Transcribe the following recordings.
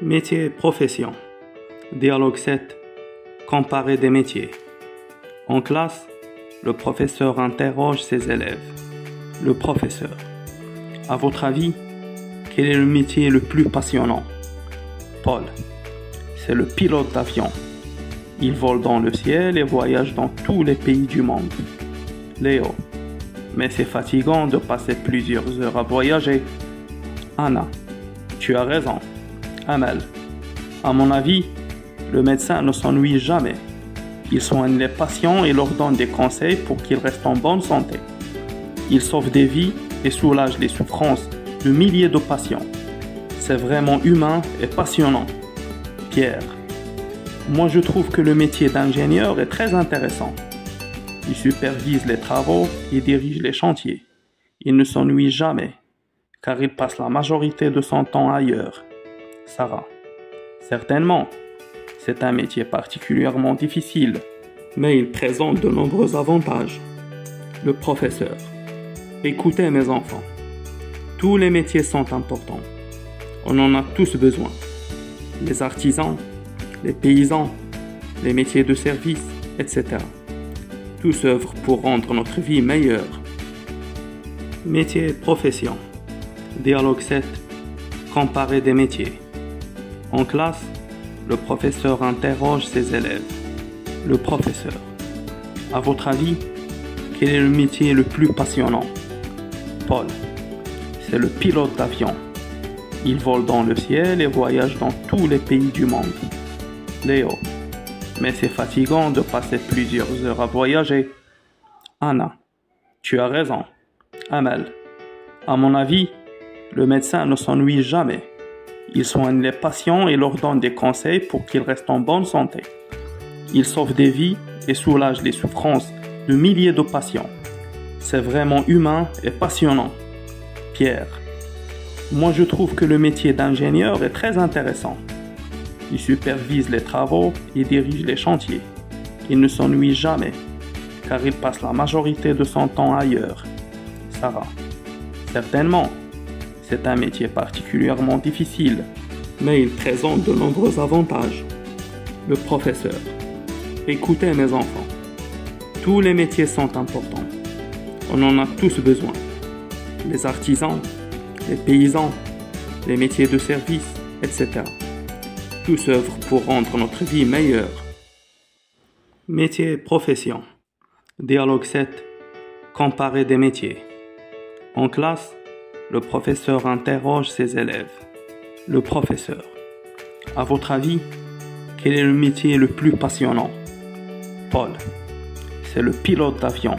Métier et profession. Dialogue 7. Comparer des métiers. En classe, le professeur interroge ses élèves. Le professeur. À votre avis, quel est le métier le plus passionnant? Paul. C'est le pilote d'avion. Il vole dans le ciel et voyage dans tous les pays du monde. Léo. Mais c'est fatigant de passer plusieurs heures à voyager. Anna. Tu as raison. Amel. À mon avis, le médecin ne s'ennuie jamais. Il soigne les patients et leur donne des conseils pour qu'ils restent en bonne santé. Il sauve des vies et soulage les souffrances de milliers de patients. C'est vraiment humain et passionnant. Pierre. Moi je trouve que le métier d'ingénieur est très intéressant. Il supervise les travaux et dirige les chantiers. Il ne s'ennuie jamais, car il passe la majorité de son temps ailleurs. Sarah. Certainement, c'est un métier particulièrement difficile, mais il présente de nombreux avantages. Le professeur. Écoutez mes enfants, tous les métiers sont importants. On en a tous besoin. Les artisans, les paysans, les métiers de service, etc. Tous œuvrent pour rendre notre vie meilleure. Métier et profession. Dialogue 7. Comparer des métiers. En classe, le professeur interroge ses élèves. Le professeur. À votre avis, quel est le métier le plus passionnant? Paul. C'est le pilote d'avion. Il vole dans le ciel et voyage dans tous les pays du monde. Léo. Mais c'est fatigant de passer plusieurs heures à voyager. Anna. Tu as raison. Amel. À mon avis, le médecin ne s'ennuie jamais. Il soigne les patients et leur donne des conseils pour qu'ils restent en bonne santé. Il sauve des vies et soulage les souffrances de milliers de patients. C'est vraiment humain et passionnant. Pierre. Moi je trouve que le métier d'ingénieur est très intéressant. Il supervise les travaux et dirige les chantiers. Il ne s'ennuie jamais, car il passe la majorité de son temps ailleurs. Sarah. Certainement, c'est un métier particulièrement difficile, mais il présente de nombreux avantages. Le professeur. Écoutez mes enfants, tous les métiers sont importants. On en a tous besoin. Les artisans, les paysans, les métiers de service, etc. Tous œuvrent pour rendre notre vie meilleure. Métier et profession. Dialogue 7. Comparer des métiers. En classe, le professeur interroge ses élèves. Le professeur. À votre avis, quel est le métier le plus passionnant? Paul. C'est le pilote d'avion.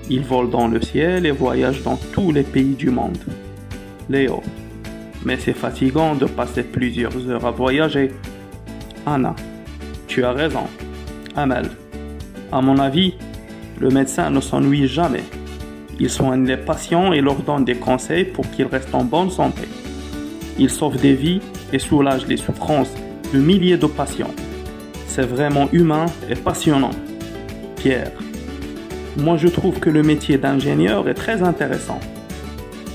Il vole dans le ciel et voyage dans tous les pays du monde. Léo. Mais c'est fatigant de passer plusieurs heures à voyager. Anna. Tu as raison. Amel. À mon avis, le médecin ne s'ennuie jamais. Il soigne les patients et leur donne des conseils pour qu'ils restent en bonne santé. Il sauve des vies et soulage les souffrances de milliers de patients. C'est vraiment humain et passionnant. Pierre. Moi je trouve que le métier d'ingénieur est très intéressant.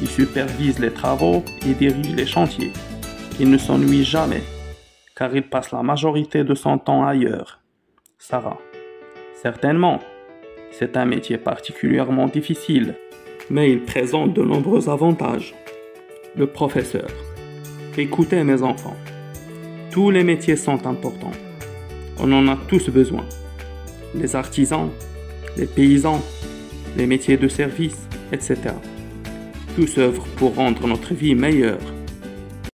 Il supervise les travaux et dirige les chantiers. Il ne s'ennuie jamais, car il passe la majorité de son temps ailleurs. Sarah. Certainement, c'est un métier particulièrement difficile, mais il présente de nombreux avantages. Le professeur. Écoutez mes enfants, tous les métiers sont importants. On en a tous besoin. Les artisans, les paysans, les métiers de service, etc. Tous œuvrent pour rendre notre vie meilleure.